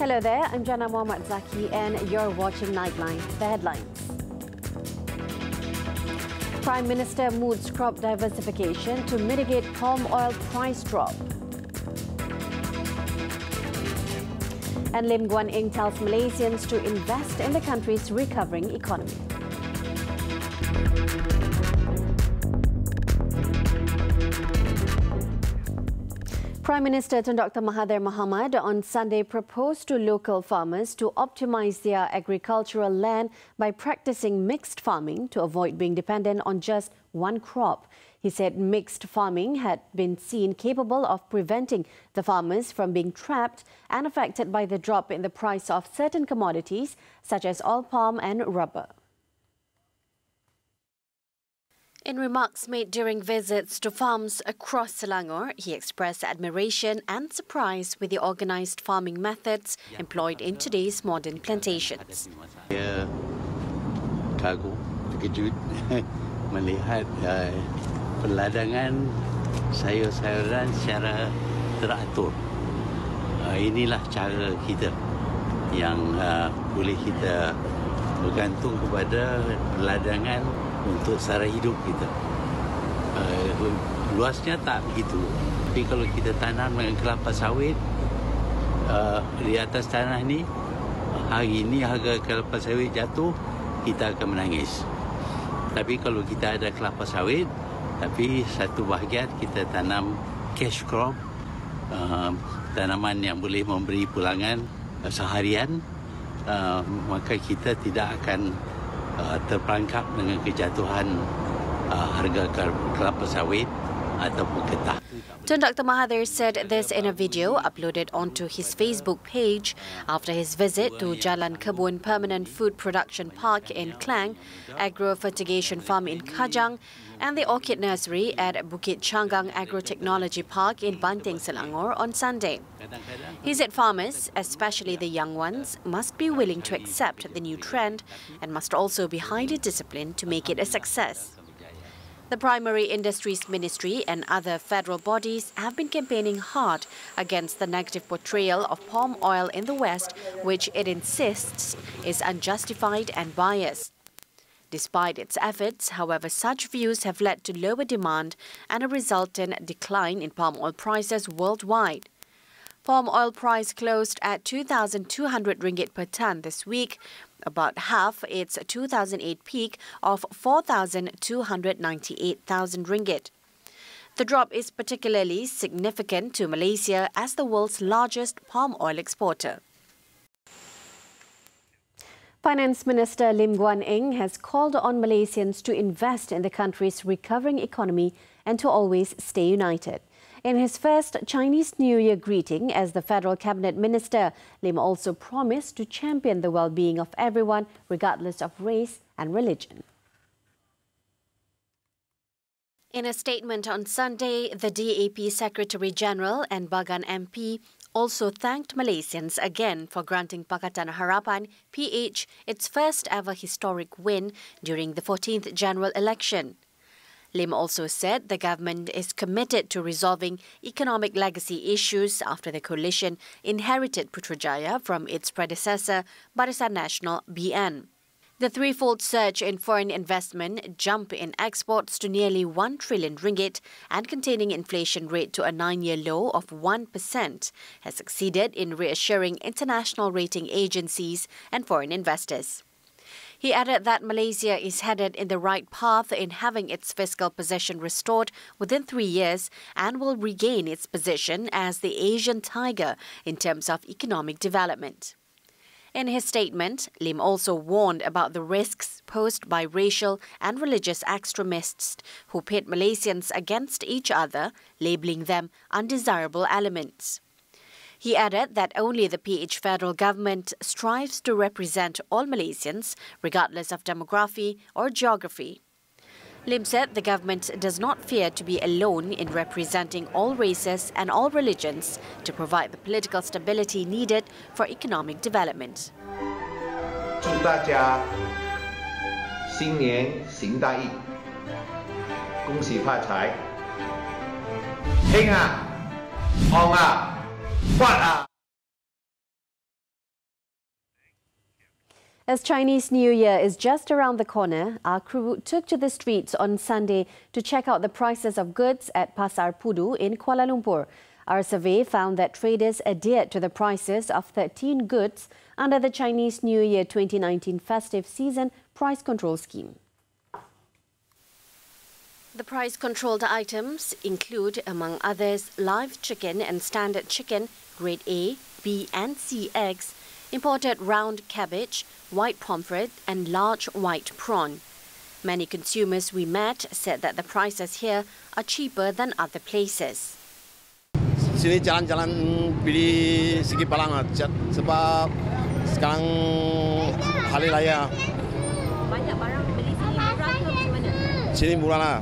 Hello there, I'm Jana Mohammad Zaki and you're watching Nightline. The headlines. Prime Minister moots crop diversification to mitigate palm oil price drop. And Lim Guan Eng tells Malaysians to invest in the country's recovering economy. Prime Minister Tun Dr. Mahathir Mohamad on Sunday proposed to local farmers to optimize their agricultural land by practicing mixed farming to avoid being dependent on just one crop. He said mixed farming had been seen capable of preventing the farmers from being trapped and affected by the drop in the price of certain commodities such as oil palm and rubber. In remarks made during visits to farms across Selangor, he expressed admiration and surprise with the organised farming methods employed in today's modern plantations. Saya kagum, terkejut melihat perladangan sayur-sayuran secara teratur. Inilah cara kita yang boleh kita bergantung kepada perladangan untuk sara hidup kita. Luasnya tak begitu. Tapi kalau kita tanam dengan kelapa sawit di atas tanah ni, hari ini harga kelapa sawit jatuh, kita akan menangis. Tapi kalau kita ada kelapa sawit, tapi satu bahagian kita tanam cash crop, tanaman yang boleh memberi pulangan seharian, maka kita tidak akan terperangkap dengan kejatuhan harga kelapa sawit ataupun getah. Tun Dr. Mahathir said this in a video uploaded onto his Facebook page after his visit to Jalan Kebun Permanent Food Production Park in Klang, Agro Fertigation Farm in Kajang, and the Orchid Nursery at Bukit Changgang Agro-Technology Park in Banting, Selangor on Sunday. He said farmers, especially the young ones, must be willing to accept the new trend and must also be highly disciplined to make it a success. The Primary Industries Ministry and other federal bodies have been campaigning hard against the negative portrayal of palm oil in the West, which it insists is unjustified and biased. Despite its efforts, however, such views have led to lower demand and a resultant decline in palm oil prices worldwide. Palm oil price closed at 2,200 ringgit per tonne this week, about half its 2008 peak of 4,298,000 ringgit. The drop is particularly significant to Malaysia as the world's largest palm oil exporter. Finance Minister Lim Guan Eng has called on Malaysians to invest in the country's recovering economy and to always stay united. In his first Chinese New Year greeting as the Federal Cabinet Minister, Lim also promised to champion the well-being of everyone regardless of race and religion. In a statement on Sunday, the DAP Secretary General and Bagan MP also thanked Malaysians again for granting Pakatan Harapan, PH, its first ever historic win during the 14th general election. Lim also said the government is committed to resolving economic legacy issues after the coalition inherited Putrajaya from its predecessor, Barisan Nasional (BN). The threefold surge in foreign investment, jump in exports to nearly 1 trillion ringgit and containing inflation rate to a 9-year low of 1% has succeeded in reassuring international rating agencies and foreign investors. He added that Malaysia is headed in the right path in having its fiscal position restored within 3 years and will regain its position as the Asian tiger in terms of economic development. In his statement, Lim also warned about the risks posed by racial and religious extremists who pit Malaysians against each other, labelling them undesirable elements. He added that only the PH federal government strives to represent all Malaysians, regardless of demography or geography. Lim said the government does not fear to be alone in representing all races and all religions to provide the political stability needed for economic development. 祝大家新年行大运，恭喜发财，兴啊，旺啊！换啊！ As Chinese New Year is just around the corner, our crew took to the streets on Sunday to check out the prices of goods at Pasar Pudu in Kuala Lumpur. Our survey found that traders adhered to the prices of 13 goods under the Chinese New Year 2019 festive season price control scheme. The price-controlled items include, among others, live chicken and standard chicken, grade A, B and C eggs, imported round cabbage, white pomfret and large white prawn. Many consumers we met said that the prices here are cheaper than other places. Sini jalan-jalan beli segi palang sebab sekarang hari raya. Banyak barang beli sini murah ke macam mana? Sini murah lah.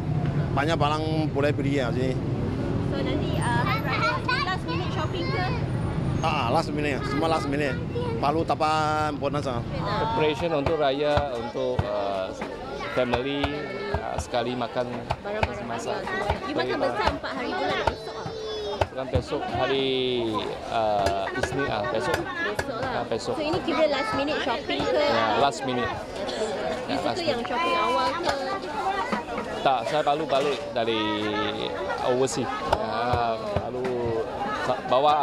Banyak barang boleh beli ya sini. So nanti hari raya last minute shopping ke? Last minute, semua last minute. Palu tapan bonus. Preparation untuk raya, untuk family, sekali makan Barang-barang masak. Gimana besar 4 hari bulan esok? Bukan besok, hari Isnin, besok. Besok lah. Besok. So ini kira last minute shopping ke? Ya, last minute. Di situ yang shopping awal ke? Tak, saya baru balik dari overseas. Lalu bawa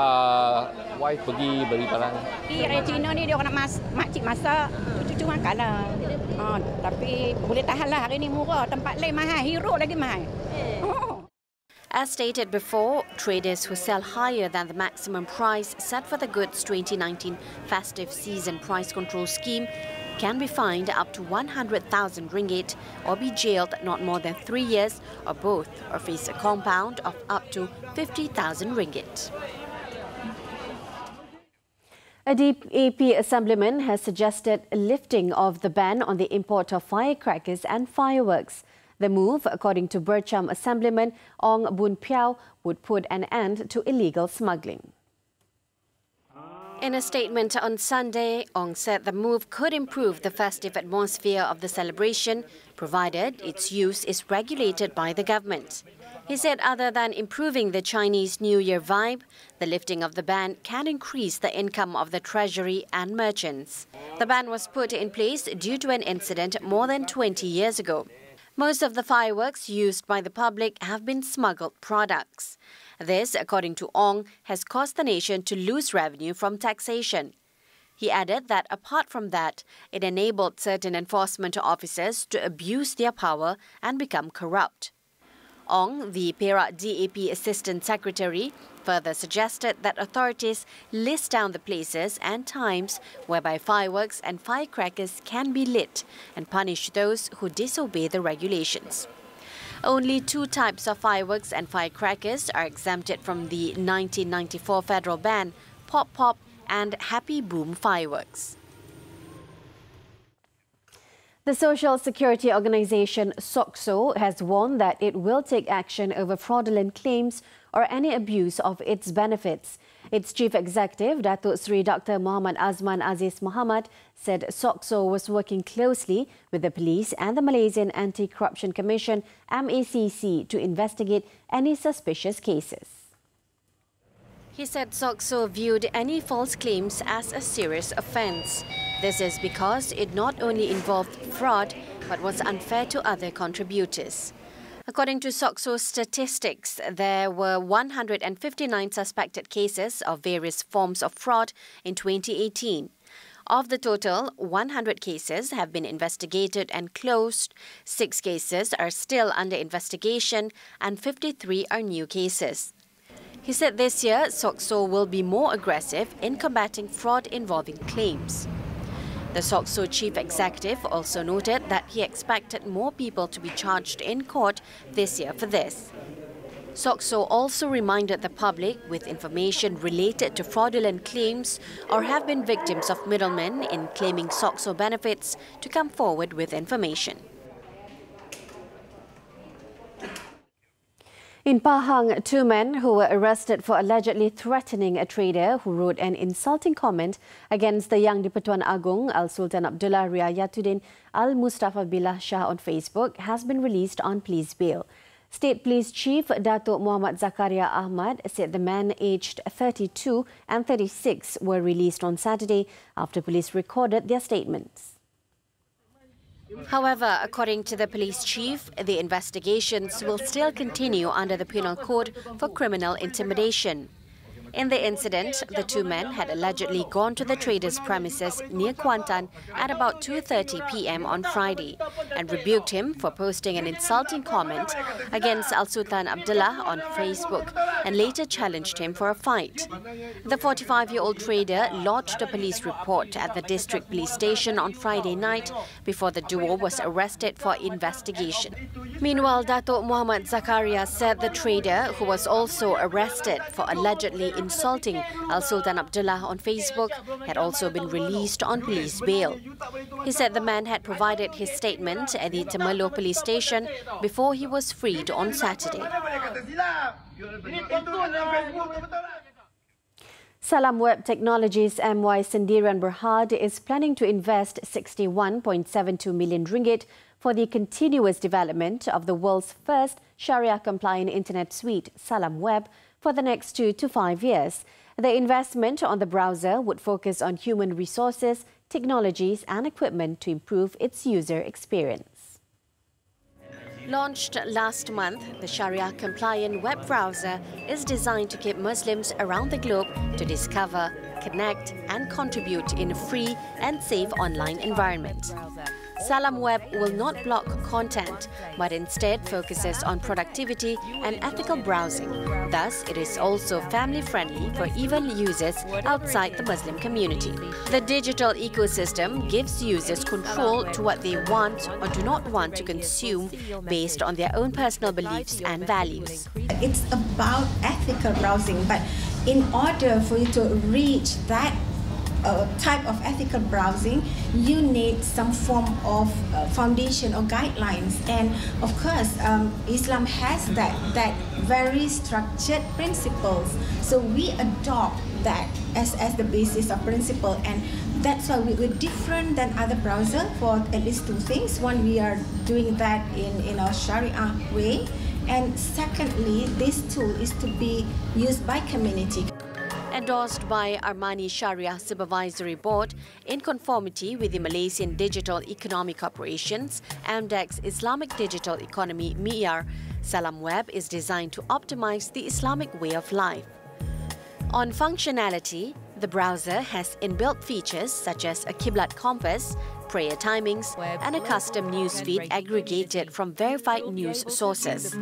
wife pergi beli barang. Raya Cina ni dia orang nak makcik masak, cucu makan lah. Tapi boleh tahan lah, hari ni murah, tempat lain mahal, hero lagi mahal. As stated before, traders who sell higher than the maximum price set for the goods 2019 festive season price control scheme can be fined up to 100,000 ringgit or be jailed not more than 3 years or both, or face a compound of up to 50,000 ringgit. A DAP assemblyman has suggested a lifting of the ban on the import of firecrackers and fireworks. The move, according to Burcham Assemblyman Ong Boon Piao, would put an end to illegal smuggling. In a statement on Sunday, Ong said the move could improve the festive atmosphere of the celebration, provided its use is regulated by the government. He said other than improving the Chinese New Year vibe, the lifting of the ban can increase the income of the treasury and merchants. The ban was put in place due to an incident more than 20 years ago. Most of the fireworks used by the public have been smuggled products. This, according to Ong, has caused the nation to lose revenue from taxation. He added that apart from that, it enabled certain enforcement officers to abuse their power and become corrupt. Ong, the Perak DAP Assistant Secretary, further suggested that authorities list down the places and times whereby fireworks and firecrackers can be lit and punish those who disobey the regulations. Only 2 types of fireworks and firecrackers are exempted from the 1994 federal ban, Pop Pop and Happy Boom fireworks. The social security organization SOCSO has warned that it will take action over fraudulent claims or any abuse of its benefits. Its chief executive, Datuk Seri Dr. Muhammad Azman Aziz Muhammad, said SOCSO was working closely with the police and the Malaysian Anti-Corruption Commission, MACC, to investigate any suspicious cases. He said SOCSO viewed any false claims as a serious offence. This is because it not only involved fraud but was unfair to other contributors. According to SOCSO statistics, there were 159 suspected cases of various forms of fraud in 2018. Of the total, 100 cases have been investigated and closed, 6 cases are still under investigation, and 53 are new cases. He said this year, SOCSO will be more aggressive in combating fraud involving claims. The SOCSO chief executive also noted that he expected more people to be charged in court this year for this. SOCSO also reminded the public with information related to fraudulent claims or have been victims of middlemen in claiming SOCSO benefits to come forward with information. In Pahang, 2 men who were arrested for allegedly threatening a trader who wrote an insulting comment against the Yang di-Pertuan Agong Al-Sultan Abdullah Riayatuddin Al-Mustafa Billah Shah on Facebook has been released on police bail. State Police Chief Datuk Muhammad Zakaria Ahmad said the men aged 32 and 36 were released on Saturday after police recorded their statements. However, according to the police chief, the investigations will still continue under the Penal Code for criminal intimidation. In the incident, the two men had allegedly gone to the trader's premises near Kuantan at about 2:30 p.m. on Friday and rebuked him for posting an insulting comment against Al-Sultan Abdullah on Facebook and later challenged him for a fight. The 45-year-old trader lodged a police report at the district police station on Friday night before the duo was arrested for investigation. Meanwhile, Datuk Muhammad Zakaria said the trader, who was also arrested for allegedly insulting Al-Sultan Abdullah on Facebook, had also been released on police bail. He said the man had provided his statement at the Temerloh police station before he was freed on Saturday. Salam Web Technologies MY Sendiran Berhad is planning to invest 61.72 million ringgit for the continuous development of the world's first Sharia-compliant internet suite, Salam Web, for the next 2 to 5 years. The investment on the browser would focus on human resources, technologies and equipment to improve its user experience. Launched last month, the Sharia-compliant web browser is designed to keep Muslims around the globe to discover, connect and contribute in a free and safe online environment. Salam Web will not block content, but instead focuses on productivity and ethical browsing. Thus, it is also family-friendly for even users outside the Muslim community. The digital ecosystem gives users control to what they want or do not want to consume based on their own personal beliefs and values. It's about ethical browsing, but in order for you to reach that type of ethical browsing, you need some form of foundation or guidelines, and of course Islam has that very structured principles, so we adopt that as the basis of principle, and that's why we're different than other browsers for at least two things. One, we are doing that in our Sharia way, and secondly, this tool is to be used by community. Endorsed by Armani Sharia Supervisory Board in conformity with the Malaysian Digital Economy Corporation's AMDEX Islamic Digital Economy MIAR, Salam Web is designed to optimize the Islamic way of life. On functionality, the browser has inbuilt features such as a Qiblat compass, prayer timings, and a custom newsfeed aggregated from verified news sources.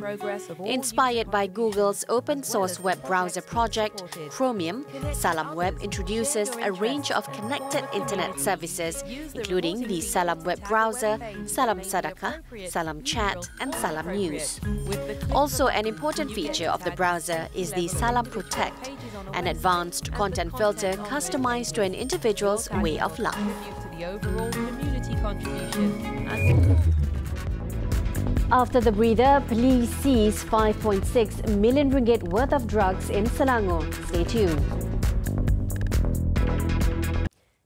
Inspired by Google's open-source web browser project, Chromium, Salam Web introduces a range of connected internet services, including the Salam Web browser, Salam Sadaqah, Salam Chat, and Salam News. Also, an important feature of the browser is the Salam Protect, an advanced content filter customized to an individual's way of life. The overall community contribution. After the breather, police seize 5.6 million ringgit worth of drugs in Selangor. Stay tuned.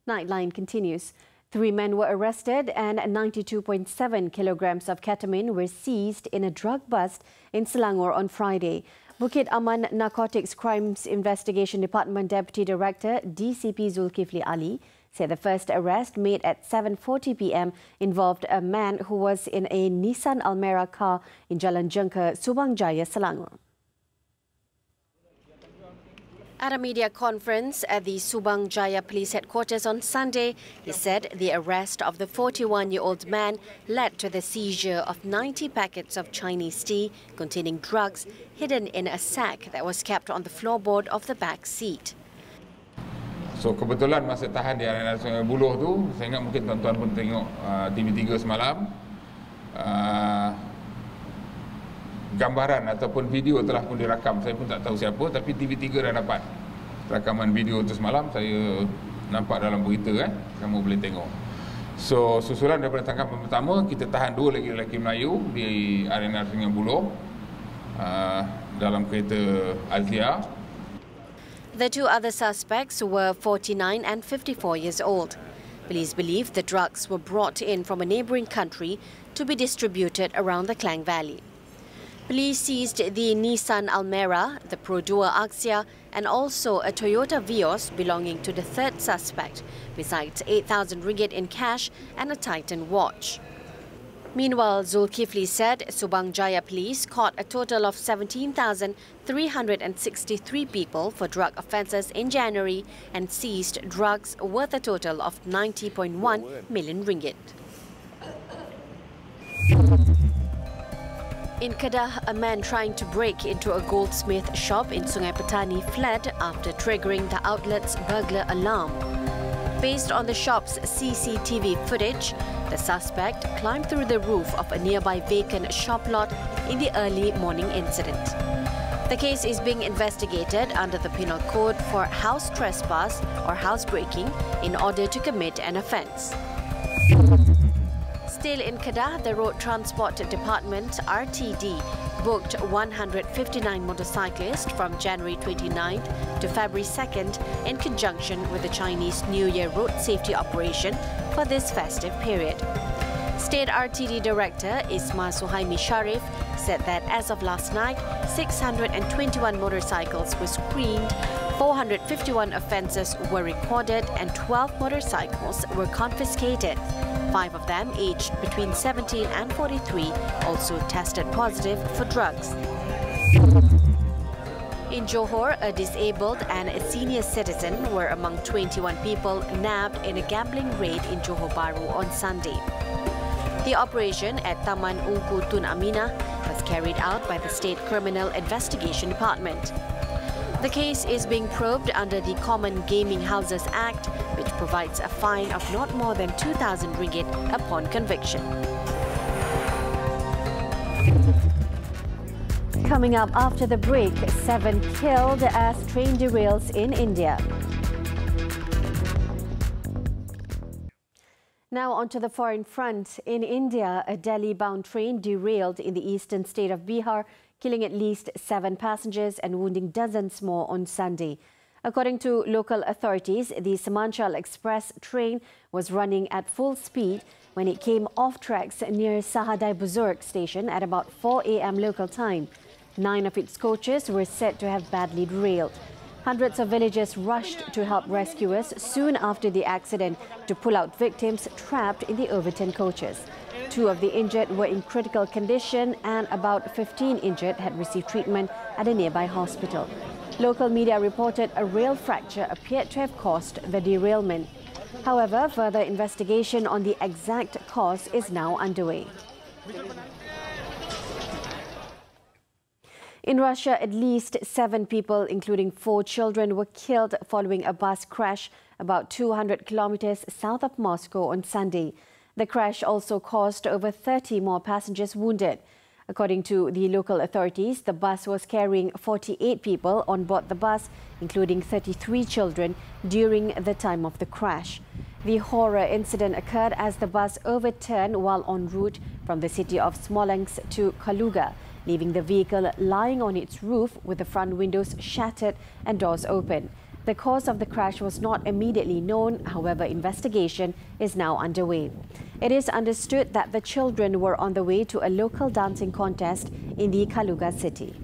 Nightline continues. 3 men were arrested and 92.7 kilograms of ketamine were seized in a drug bust in Selangor on Friday. Bukit Aman Narcotics Crimes Investigation Department Deputy Director DCP Zulkifli Ali said the first arrest, made at 7:40 p.m, involved a man who was in a Nissan Almera car in Jalan Jengka, Subang Jaya, Selangor. At a media conference at the Subang Jaya Police Headquarters on Sunday, he said the arrest of the 41-year-old man led to the seizure of 90 packets of Chinese tea containing drugs hidden in a sack that was kept on the floorboard of the back seat. So kebetulan masa tahan di area Sungai Buloh tu, saya ingat mungkin tuan-tuan pun tengok TV3 semalam, gambaran ataupun video telah pun dirakam. Saya pun tak tahu siapa, tapi TV3 dah dapat rakaman video tu semalam. Saya nampak dalam berita, kamu boleh tengok. So susulan daripada tangkapan pertama, kita tahan 2 lelaki Melayu di arena Sungai Buloh dalam kereta Azia. The 2 other suspects were 49 and 54 years old. Police believe the drugs were brought in from a neighbouring country to be distributed around the Klang Valley. Police seized the Nissan Almera, the Pro Duo Axia, and also a Toyota Vios belonging to the third suspect, besides 8,000 ringgit in cash and a Titan watch. Meanwhile, Zulkifli said Subang Jaya Police caught a total of 17,363 people for drug offences in January and seized drugs worth a total of 90.1 million ringgit. In Kedah, a man trying to break into a goldsmith shop in Sungai Petani fled after triggering the outlet's burglar alarm. Based on the shop's CCTV footage, the suspect climbed through the roof of a nearby vacant shop lot in the early morning incident. The case is being investigated under the Penal Code for house trespass or housebreaking in order to commit an offence. Still in Kedah, the Road Transport Department, RTD, booked 159 motorcyclists from January 29th to February 2nd in conjunction with the Chinese New Year road safety operation for this festive period. State RTD Director Isma Suhaimi Sharif said that as of last night, 621 motorcycles were screened, 451 offences were recorded and 12 motorcycles were confiscated. 5 of them, aged between 17 and 43, also tested positive for drugs. In Johor, a disabled and a senior citizen were among 21 people nabbed in a gambling raid in Johor Bahru on Sunday. The operation at Taman Ungku Tun Aminah was carried out by the State Criminal Investigation Department. The case is being probed under the Common Gaming Houses Act, which provides a fine of not more than 2,000 ringgit upon conviction. Coming up after the break, 7 killed as train derails in India. Now onto the foreign front. In India, a Delhi-bound train derailed in the eastern state of Bihar, killing at least 7 passengers and wounding dozens more on Sunday. According to local authorities, the Samanchal Express train was running at full speed when it came off tracks near Sahadai Buzurg station at about 4 a.m. local time. 9 of its coaches were said to have badly derailed. Hundreds of villagers rushed to help rescuers soon after the accident to pull out victims trapped in the overturned coaches. 2 of the injured were in critical condition and about 15 injured had received treatment at a nearby hospital. Local media reported a rail fracture appeared to have caused the derailment. However, further investigation on the exact cause is now underway. In Russia, at least 7 people, including 4 children, were killed following a bus crash about 200 kilometers south of Moscow on Sunday. The crash also caused over 30 more passengers wounded. According to the local authorities, the bus was carrying 48 people on board the bus, including 33 children, during the time of the crash. The horror incident occurred as the bus overturned while en route from the city of Smolensk to Kaluga, leaving the vehicle lying on its roof with the front windows shattered and doors open. The cause of the crash was not immediately known, however, investigation is now underway. It is understood that the children were on the way to a local dancing contest in the Kaluga city.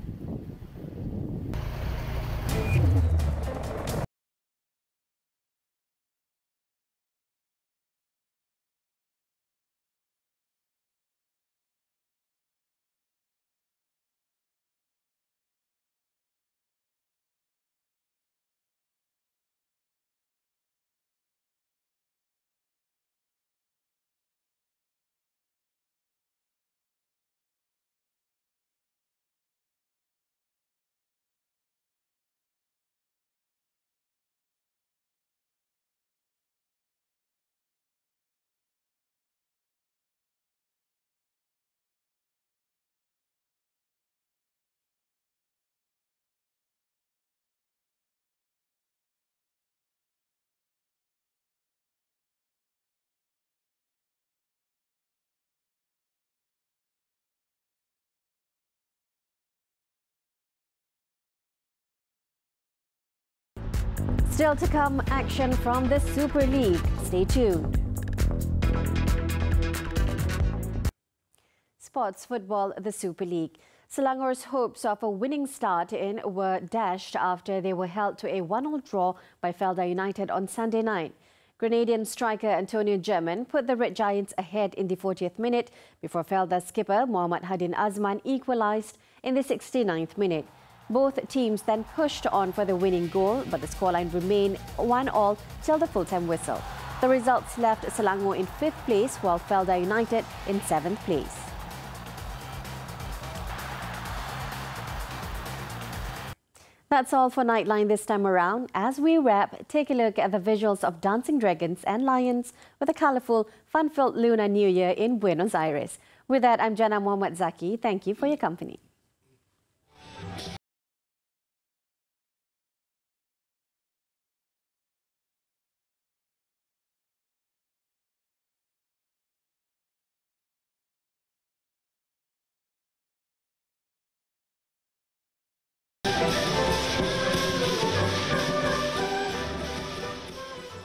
Still to come, action from the Super League. Stay tuned. Sports football, the Super League. Selangor's hopes of a winning start were dashed after they were held to a 1-1 draw by Felda United on Sunday night. Grenadian striker Antonio German put the Red Giants ahead in the 40th minute before Felda skipper Muhammad Hadin Azman equalised in the 69th minute. Both teams then pushed on for the winning goal, but the scoreline remained 1-1 till the full-time whistle. The results left Selangor in 5th place while Felda United in 7th place. That's all for Nightline this time around. As we wrap, take a look at the visuals of dancing dragons and lions with a colourful, fun-filled Lunar New Year in Buenos Aires. With that, I'm Jana Muhammad Zaki. Thank you for your company.